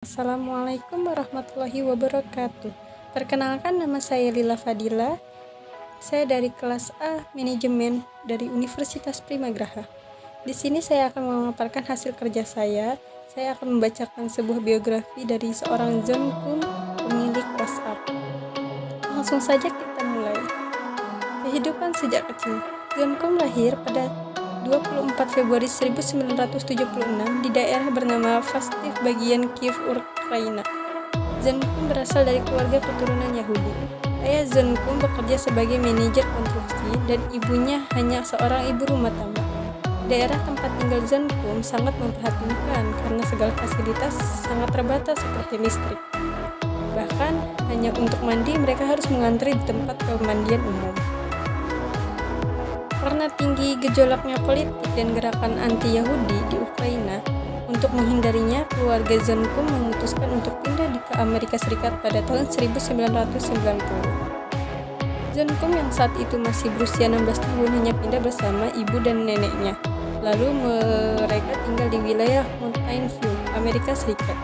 Assalamualaikum warahmatullahi wabarakatuh. Perkenalkan, nama saya Lila Fadila. Saya dari kelas A Manajemen dari Universitas Primagraha. Di sini saya akan memaparkan hasil kerja saya. Saya akan membacakan sebuah biografi dari seorang John Kuhn, pemilik WhatsApp. Langsung saja kita mulai. Kehidupan sejak kecil. John Kuhn lahir pada 24 Februari 1976 di daerah bernama Fastiv bagian Kiev, Ukraina. John Kuhn berasal dari keluarga keturunan Yahudi. Ayah John Kuhn bekerja sebagai manajer konstruksi dan ibunya hanya seorang ibu rumah tangga. Daerah tempat tinggal John Kuhn sangat memprihatinkan karena segala fasilitas sangat terbatas seperti listrik. Bahkan hanya untuk mandi mereka harus mengantri di tempat pemandian umum. Karena tinggi gejolaknya politik dan gerakan anti-Yahudi di Ukraina, untuk menghindarinya, keluarga John Kuhn memutuskan untuk pindah ke Amerika Serikat pada tahun 1990. John Kuhn yang saat itu masih berusia 16 tahun hanya pindah bersama ibu dan neneknya. Lalu mereka tinggal di wilayah Mountain View, Amerika Serikat.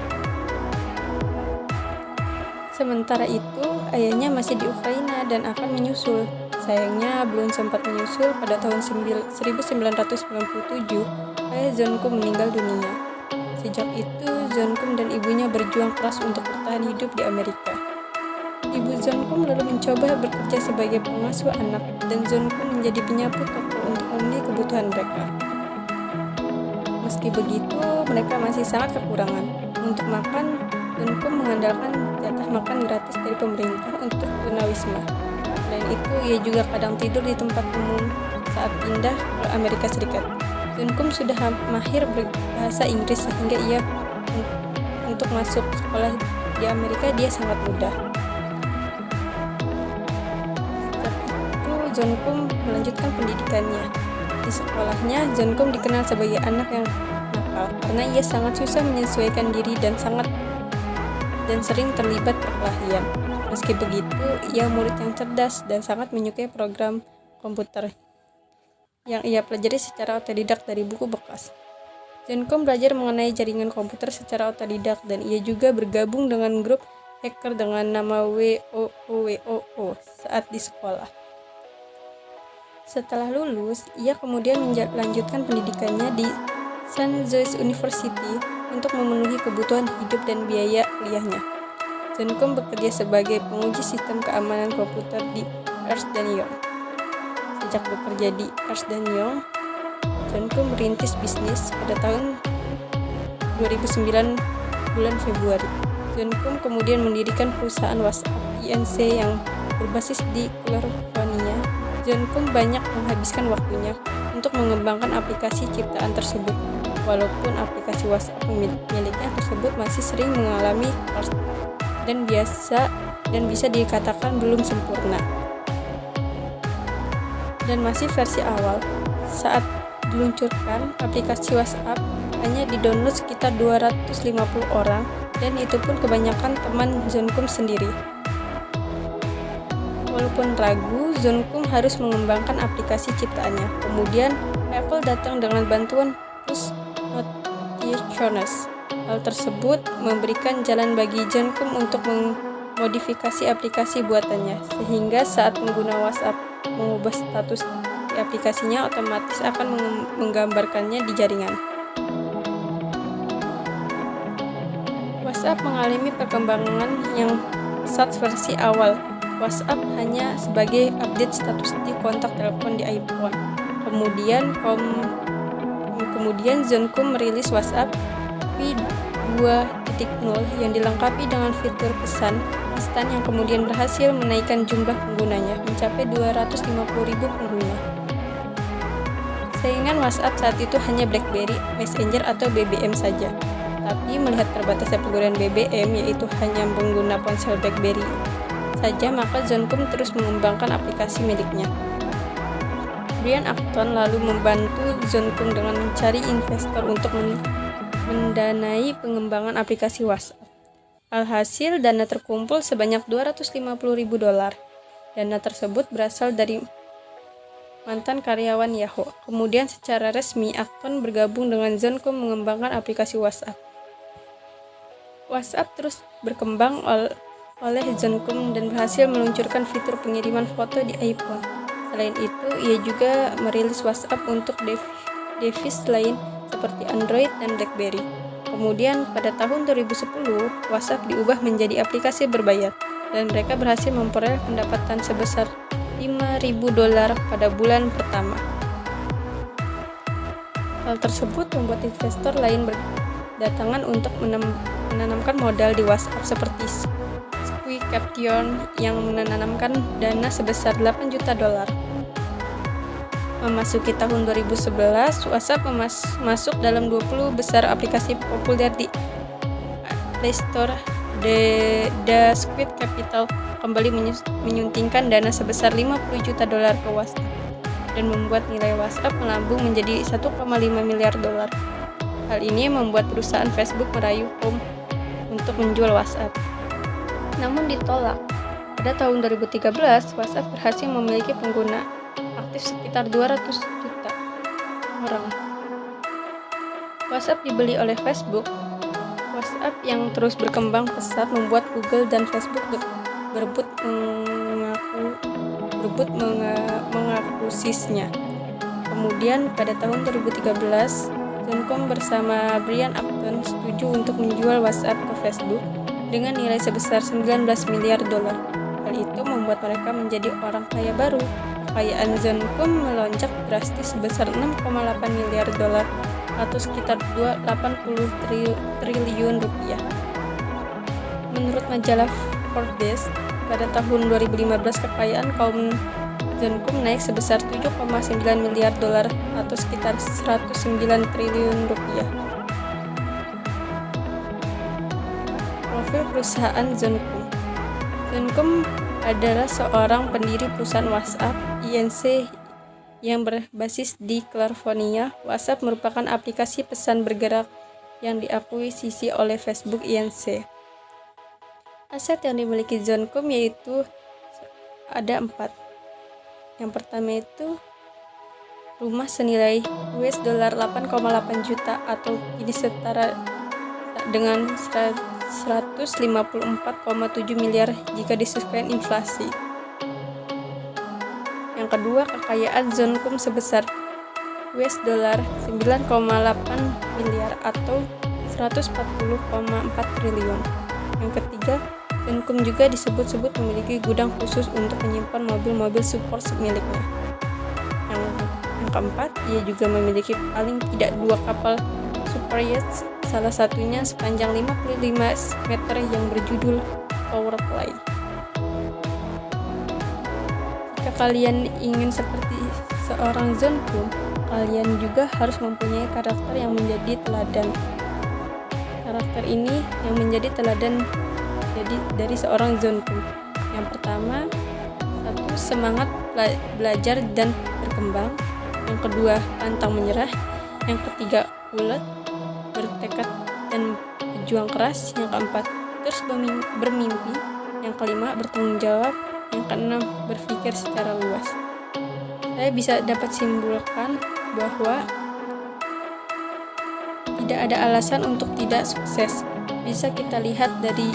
Sementara itu, ayahnya masih di Ukraina dan akan menyusul. Sayangnya belum sempat menyusul. Pada tahun 1997, ayah John Kuhn meninggal dunia. Sejak itu, John Kuhn dan ibunya berjuang keras untuk bertahan hidup di Amerika. Ibu John Kuhn lalu mencoba bekerja sebagai pengasuh anak, dan John Kuhn menjadi penyapu toko untuk memenuhi kebutuhan mereka. Meski begitu, mereka masih sangat kekurangan. Untuk makan, John Kuhn mengandalkan jatah makan gratis dari pemerintah untuk tunawisma. Selain itu, ia juga kadang tidur di tempat umum saat pindah ke Amerika Serikat. John Kuhn sudah mahir berbahasa Inggris sehingga ia untuk masuk sekolah di Amerika dia sangat mudah. Setelah itu, John Kuhn melanjutkan pendidikannya. Di sekolahnya, John Kuhn dikenal sebagai anak yang nakal karena ia sangat susah menyesuaikan diri dan sering terlibat perkelahian. Meski begitu, ia murid yang cerdas dan sangat menyukai program komputer yang ia pelajari secara otodidak dari buku bekas. John Kuhn belajar mengenai jaringan komputer secara otodidak dan ia juga bergabung dengan grup hacker dengan nama WOO saat di sekolah. Setelah lulus, ia kemudian melanjutkan pendidikannya di St. John's University untuk memenuhi kebutuhan hidup dan biaya kuliahnya. John Kuhn bekerja sebagai penguji sistem keamanan komputer di Ernst & Young. Sejak bekerja di Ernst & Young, John Kuhn merintis bisnis pada tahun 2009 bulan Februari. John Kuhn kemudian mendirikan perusahaan WhatsApp Inc. yang berbasis di California. John Kuhn banyak menghabiskan waktunya untuk mengembangkan aplikasi ciptaan tersebut, walaupun aplikasi WhatsApp miliknya tersebut masih sering mengalami crash dan bisa dikatakan belum sempurna dan masih versi awal. Saat diluncurkan, aplikasi WhatsApp hanya didownload sekitar 250 orang dan itu pun kebanyakan teman John Kuhn sendiri. Walaupun ragu, John Kuhn harus mengembangkan aplikasi ciptaannya. Kemudian Apple datang dengan bantuan push notifications. Hal tersebut memberikan jalan bagi John Kuhn untuk memodifikasi aplikasi buatannya, sehingga saat pengguna WhatsApp mengubah status di aplikasinya, otomatis akan menggambarkannya di jaringan. WhatsApp mengalami perkembangan yang pesat. Versi awal WhatsApp hanya sebagai update status di kontak telepon di iPhone. Kemudian John Kuhn merilis WhatsApp V2.0 yang dilengkapi dengan fitur pesan instan yang kemudian berhasil menaikkan jumlah penggunanya mencapai 250.000 pengguna. Saingan WhatsApp saat itu hanya BlackBerry, Messenger atau BBM saja. Tapi melihat terbatasnya penggunaan BBM, yaitu hanya pengguna ponsel BlackBerry saja, maka John Kuhn terus mengembangkan aplikasi miliknya. Brian Acton lalu membantu John Kuhn dengan mencari investor untuk mendanai pengembangan aplikasi WhatsApp. Alhasil, dana terkumpul sebanyak $250.000. Dana tersebut berasal dari mantan karyawan Yahoo. Kemudian secara resmi, Acton bergabung dengan John Kuhn mengembangkan aplikasi WhatsApp. WhatsApp terus berkembang oleh John Koom dan berhasil meluncurkan fitur pengiriman foto di iPhone. Selain itu, ia juga merilis WhatsApp untuk device lain seperti Android dan BlackBerry. Kemudian pada tahun 2010, WhatsApp diubah menjadi aplikasi berbayar dan mereka berhasil memperoleh pendapatan sebesar $5.000 pada bulan pertama. Hal tersebut membuat investor lain berdatangan untuk menanamkan modal di WhatsApp seperti Squee Caption yang menanamkan dana sebesar $8 juta. Memasuki tahun 2011, WhatsApp masuk dalam 20 besar aplikasi populer di Play Store. The Squid Capital kembali menyuntingkan dana sebesar $50 juta ke WhatsApp dan membuat nilai WhatsApp melambung menjadi $1,5 miliar. Hal ini membuat perusahaan Facebook merayu Koom untuk menjual WhatsApp. Namun ditolak. Pada tahun 2013, WhatsApp berhasil memiliki pengguna aktif sekitar 200 juta orang. WhatsApp dibeli oleh Facebook. WhatsApp yang terus berkembang pesat membuat Google dan Facebook berebut mengakusisinya. Kemudian pada tahun 2013, John Koom bersama Brian Acton setuju untuk menjual WhatsApp ke Facebook dengan nilai sebesar $19 miliar. Hal itu membuat mereka menjadi orang kaya baru. Kekayaan John Koom melonjak drastis sebesar $6,8 miliar atau sekitar 80 triliun rupiah. Menurut majalah Forbes, pada tahun 2015 kekayaan kaum John Koom naik sebesar $7,9 miliar atau sekitar 109 triliun rupiah. Profil perusahaan John Koom. John Koom adalah seorang pendiri perusahaan WhatsApp Inc. yang berbasis di California. WhatsApp merupakan aplikasi pesan bergerak yang diakuisisi oleh Facebook Inc. Aset yang dimiliki John Koom yaitu ada 4. Yang pertama itu rumah senilai $8,8 juta atau ini setara dengan 154,7 miliar jika disesuaikan inflasi. Yang kedua, kekayaan John Koom sebesar $9,8 miliar atau 140,4 triliun. Yang ketiga, John Koom juga disebut-sebut memiliki gudang khusus untuk menyimpan mobil-mobil sport miliknya. Yang keempat, ia juga memiliki paling tidak 2 kapal super yacht, salah satunya sepanjang 55 meter yang berjudul Powerfly. Jika kalian ingin seperti seorang John Koom, kalian juga harus mempunyai karakter yang menjadi teladan. Karakter ini yang menjadi teladan dari seorang John Koom. Yang pertama, 1. Semangat belajar dan berkembang. Yang kedua, pantang menyerah. Yang ketiga, ulet, bertekad dan berjuang keras. Yang keempat, terus bermimpi. Yang kelima, bertanggung jawab. Yang keenam, berpikir secara luas. Saya bisa dapat simpulkan bahwa tidak ada alasan untuk tidak sukses. Bisa kita lihat dari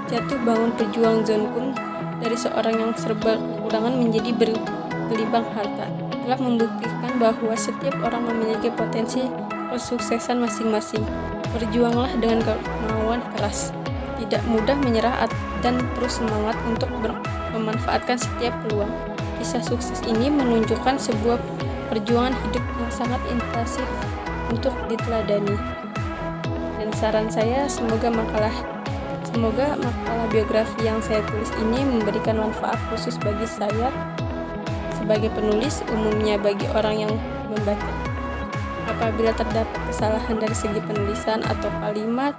jatuh bangun pejuang John Koom, dari seorang yang serba kekurangan menjadi bergelimang harta, telah membuktikan bahwa setiap orang memiliki potensi kesuksesan masing-masing. Berjuanglah dengan kemauan keras, tidak mudah menyerah dan terus semangat untuk memanfaatkan setiap peluang. Kisah sukses ini menunjukkan sebuah perjuangan hidup yang sangat impresif untuk diteladani. Dan saran saya, semoga makalah biografi yang saya tulis ini memberikan manfaat khusus bagi saya sebagai penulis, umumnya bagi orang yang membaca. Apabila terdapat kesalahan dari segi penulisan atau kalimat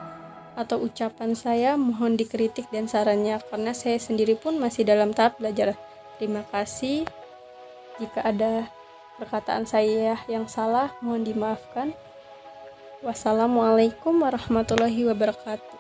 atau ucapan saya, mohon dikritik dan sarannya, karena saya sendiri pun masih dalam tahap belajar. Terima kasih. Jika ada perkataan saya yang salah, mohon dimaafkan. Wassalamualaikum warahmatullahi wabarakatuh.